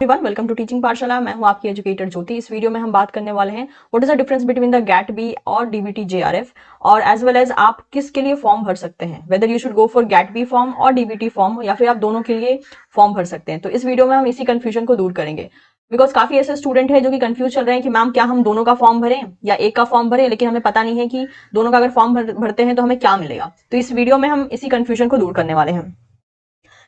Everyone, welcome to teaching पाठशाला। मैं हूं आपकी एजुकेटर ज्योति। इस वीडियो में हम बात करने वाले हैं what is the difference between the GAT B और डीबीटी जेआरएफ, और एज वेल एज आप किसके लिए फॉर्म भर सकते हैं, whether you should go for GAT B form और डीबीटी फॉर्म, या फिर आप दोनों के लिए फॉर्म भर सकते हैं। तो इस वीडियो में हम इसी कंफ्यूजन को दूर करेंगे, बिकॉज काफी ऐसे स्टूडेंट है जो कि कंफ्यूज चल रहे हैं कि मैम क्या हम दोनों का फॉर्म भरें या एक का फॉर्म भरें, लेकिन हमें पता नहीं है कि दोनों का अगर फॉर्म भरते हैं तो हमें क्या मिलेगा। तो इस वीडियो में हम इसी कंफ्यूजन को दूर करने वाले हैं।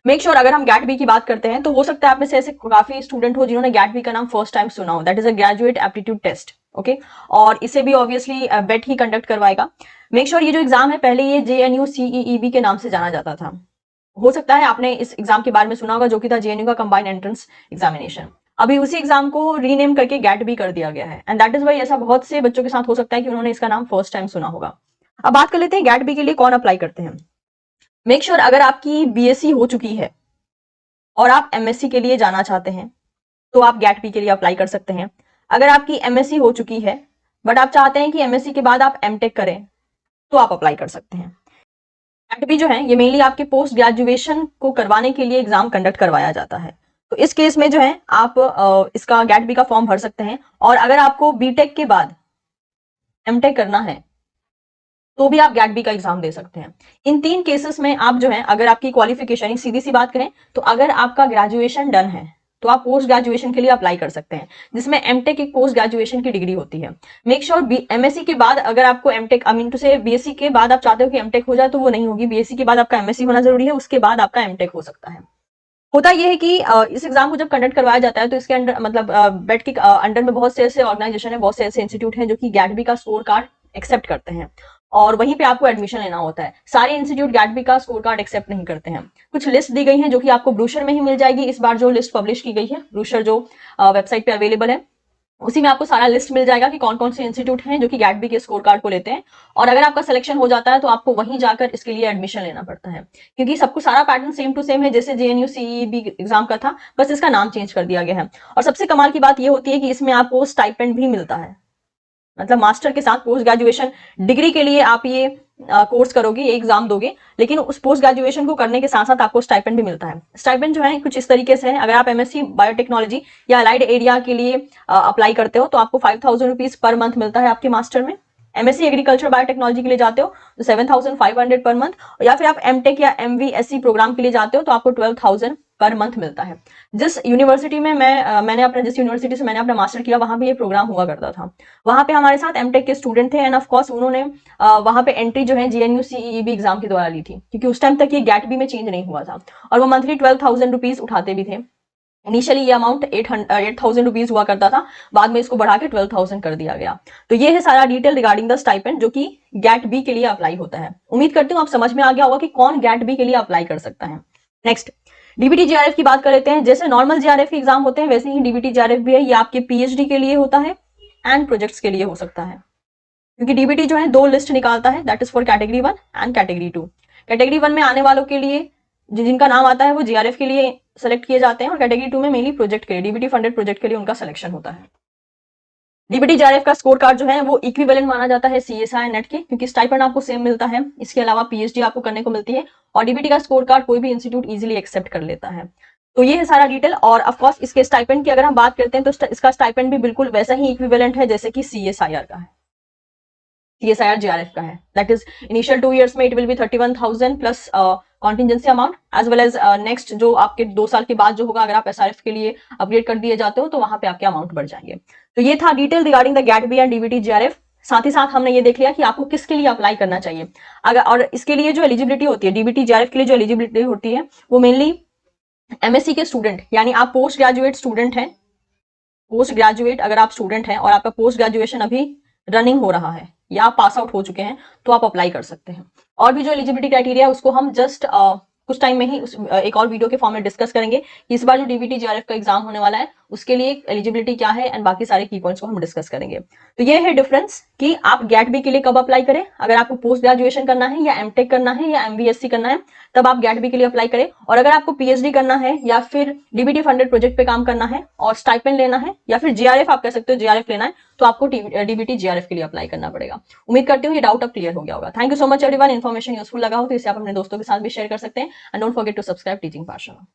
मेक श्योर अगर हम गैट बी की बात करते हैं तो हो सकता है आप में से ऐसे काफी स्टूडेंट हो जिन्होंने गैट बी का नाम फर्स्ट टाइम सुना हो। That is a graduate aptitude test, okay. और इसे भी ऑब्वियसली बेट ही कंडक्ट करवाएगा। मेक श्योर ये जो एग्जाम है पहले ये JNU CEEB के नाम से जाना जाता था। हो सकता है आपने इस एग्जाम के बारे में सुना होगा, जो कि था JNU का कंबाइंड एंट्रेंस एग्जामिनेशन। अभी उसी एग्जाम को रीनेम करके गैट बी कर दिया गया है, एंड दैट इज वाई ऐसा बहुत से बच्चों के साथ हो सकता है कि उन्होंने इसका नाम फर्स्ट टाइम सुना होगा। अब बात कर लेते हैं गैट बी के लिए कौन अप्लाई करते हैं। मेक श्योर अगर आपकी BSc हो चुकी है और आप MSc के लिए जाना चाहते हैं तो आप गैट बी के लिए अप्लाई कर सकते हैं। अगर आपकी MSc हो चुकी है बट आप चाहते हैं कि MSc के बाद आप MTech करें तो आप अप्लाई कर सकते हैं। गैट बी जो है ये मेनली आपके पोस्ट ग्रेजुएशन को करवाने के लिए एग्जाम कंडक्ट करवाया जाता है। तो इस केस में जो है आप इसका गैट बी का फॉर्म भर सकते हैं, और अगर आपको BTech के बाद MTech करना है तो भी आप गैट बी का एग्जाम दे सकते हैं। इन तीन केसेस में आप जो है, अगर आपकी क्वालिफिकेशन, सीधी सी बात करें तो अगर आपका ग्रेजुएशन डन है तो आप पोस्ट ग्रेजुएशन के लिए अप्लाई कर सकते हैं, जिसमें MTech एक पोस्ट ग्रेजुएशन की डिग्री होती है। मेक श्योर MSc के बाद अगर आपको MTech, आई मीन टू से BSc के बाद आप चाहते हो कि MTech हो जाए तो वो नहीं होगी। BSc के बाद आपका MSc होना जरूरी है, उसके बाद आपका MTech हो सकता है। होता यह है कि इस एग्जाम को जब कंडक्ट करवाया जाता है तो इसके अंडर मतलब बेट के अंडर में बहुत से ऐसे ऑर्गेनाइजेशन है, बहुत से ऐसे इंस्टीट्यूट हैं जो कि गैट बी का स्कोर कार्ड एक्सेप्ट करते हैं, और वहीं पे आपको एडमिशन लेना होता है। सारे इंस्टीट्यूट गैट बी का स्कोर कार्ड एक्सेप्ट नहीं करते हैं। कुछ लिस्ट दी गई है जो कि आपको ब्रोशर में ही मिल जाएगी। इस बार जो लिस्ट पब्लिश की गई है, ब्रोशर जो वेबसाइट पे अवेलेबल है, उसी में आपको सारा लिस्ट मिल जाएगा कि कौन कौन से इंस्टीट्यूट हैं जो कि गैट बी के स्कोर कार्ड को लेते हैं। और अगर आपका सिलेक्शन हो जाता है तो आपको वहीं जाकर इसके लिए एडमिशन लेना पड़ता है, क्योंकि सबको सारा पैटर्न सेम टू सेम है जैसे JNU CEEB एग्जाम का था, बस इसका नाम चेंज कर दिया गया है। और सबसे कमाल की बात यह होती है कि इसमें आपको स्टाइपेंड भी मिलता है। मतलब मास्टर के साथ पोस्ट ग्रेजुएशन डिग्री के लिए आप ये कोर्स करोगे, ये एग्जाम दोगे, लेकिन उस पोस्ट ग्रेजुएशन को करने के साथ साथ आपको स्टाइपेंड भी मिलता है। स्टाइपेंड जो है कुछ इस तरीके से है, अगर आप MSc बायोटेक्नोलॉजी या अलाइड एरिया के लिए अप्लाई करते हो तो आपको 5000 रुपीज पर मंथ मिलता है आपके मास्टर में। MSc एग्रीकल्चर बायोटेक्नोलॉजी के लिए जाते हो तो 7500 पर मंथ, या फिर आप MTech या MVSc प्रोग्राम के लिए जाते हो तो आपको 12000 पर मंथ मिलता है। जिस यूनिवर्सिटी में जिस यूनिवर्सिटी से मैंने अपना मास्टर किया वहां पे ये प्रोग्राम हुआ करता था। वहां पे हमारे साथ MTech के स्टूडेंट थे, एंड ऑफ कोर्स उन्होंने वहां पे एंट्री जो है JNU CEEB एग्जाम के द्वारा ली थी, क्योंकि उस टाइम तक ये गैट बी में चेंज नहीं हुआ था, और वो मंथली 12000 रुपीज उठाते भी थे। इनिशियली ये अमाउंट 8000 रुपीज हुआ करता था, बाद में इसको बढ़ा के 12000 कर दिया गया। तो ये है सारा डिटेल रिगार्डिंग द स्टाइपेंड जो कि गैट बी के लिए अप्लाई होता है। उम्मीद करती हूँ आप समझ में आ गया होगा कि कौन गैट बी के लिए अप्लाई कर सकता है। नेक्स्ट DBT JRF की बात कर लेते हैं। जैसे नॉर्मल JRF के एग्जाम होते हैं वैसे ही DBT JRF भी है। ये आपके PhD के लिए होता है एंड प्रोजेक्ट्स के लिए हो सकता है, क्योंकि DBT जो है दो लिस्ट निकालता है, that is for category 1 and category 2। Category 1 में आने वालों के लिए जिनका नाम आता है वो JRF के लिए सेलेक्ट किए जाते हैं, और कैटेगरी 2 में मेनली प्रोजेक्ट के लिए, DBT फंडेड प्रोजेक्ट के लिए उनका सिलेक्शन होता है। DBT JRF का स्कोर कार्ड जो है वो इक्विवेलेंट माना जाता है CSI नेट के, क्योंकि स्टाइपेंड आपको सेम मिलता है, इसके अलावा PhD आपको करने को मिलती है, और DBT का स्कोर कार्ड कोई भी इंस्टीट्यूट इजीली एक्सेप्ट कर लेता है। तो ये है सारा डिटेल। और ऑफ कोर्स इसके स्टाइपेंड की अगर हम बात करते हैं तो इसका स्टाइपेंड भी बिल्कुल वैसा ही इक्विवेलेंट है जैसे कि CSIR का है, CSIR JRF का है। दैट इज इनिशियल 2 years में it will be 31,000 plus contingency amount, as well as next जो आपके 2 साल के बाद जो होगा, अगर आप SRF के लिए अपग्रेड कर दिए जाते हो तो वहां पे आपके अमाउंट बढ़ जाएंगे। तो ये था detail regarding the GAT B and DBT JRF। साथ ही साथ हमने ये देख लिया कि आपको किसके लिए अप्लाई करना चाहिए। अगर और इसके लिए जो एलिजिबिलिटी होती है, DBT JRF के लिए जो एलिजिबिलिटी होती है वो मेनली MSc के स्टूडेंट, यानी आप पोस्ट ग्रेजुएट स्टूडेंट हैं, पोस्ट ग्रेजुएट अगर आप स्टूडेंट हैं और आपका पोस्ट ग्रेजुएशन अभी रनिंग हो रहा है या आप पास आउट हो चुके हैं तो आप अप्लाई कर सकते हैं। और भी जो एलिजिबिलिटी क्राइटेरिया है उसको हम जस्ट कुछ टाइम में ही एक और वीडियो के फॉर्म में डिस्कस करेंगे कि इस बार जो DBT JRF का एग्जाम होने वाला है उसके लिए एलिजिबिलिटी क्या है, एंड बाकी सारे की पॉइंट्स को हम डिस्कस करेंगे। तो ये है डिफरेंस कि आप गैट बी के लिए कब अप्लाई करें। अगर आपको पोस्ट ग्रेजुएशन करना है या MTech करना है या MVSc करना है तब आप गैट बी के लिए अप्लाई करें, और अगर आपको PhD करना है या फिर DBT फंडेड प्रोजेक्ट पे काम करना है और स्टाइपेंड लेना है, या फिर JRF आप कह सकते हो JRF लेना है, तो आपको DBT JRF के लिए अप्लाई करना पड़ेगा। उम्मीद करती हूँ ये डाउट अब क्लियर हो गया होगा। Thank you so much everyone. Information useful लगा हो तो इसे आप अपने दोस्तों के साथ भी शेयर कर सकते हैं, and don't forget to subscribe teaching पाठशाला।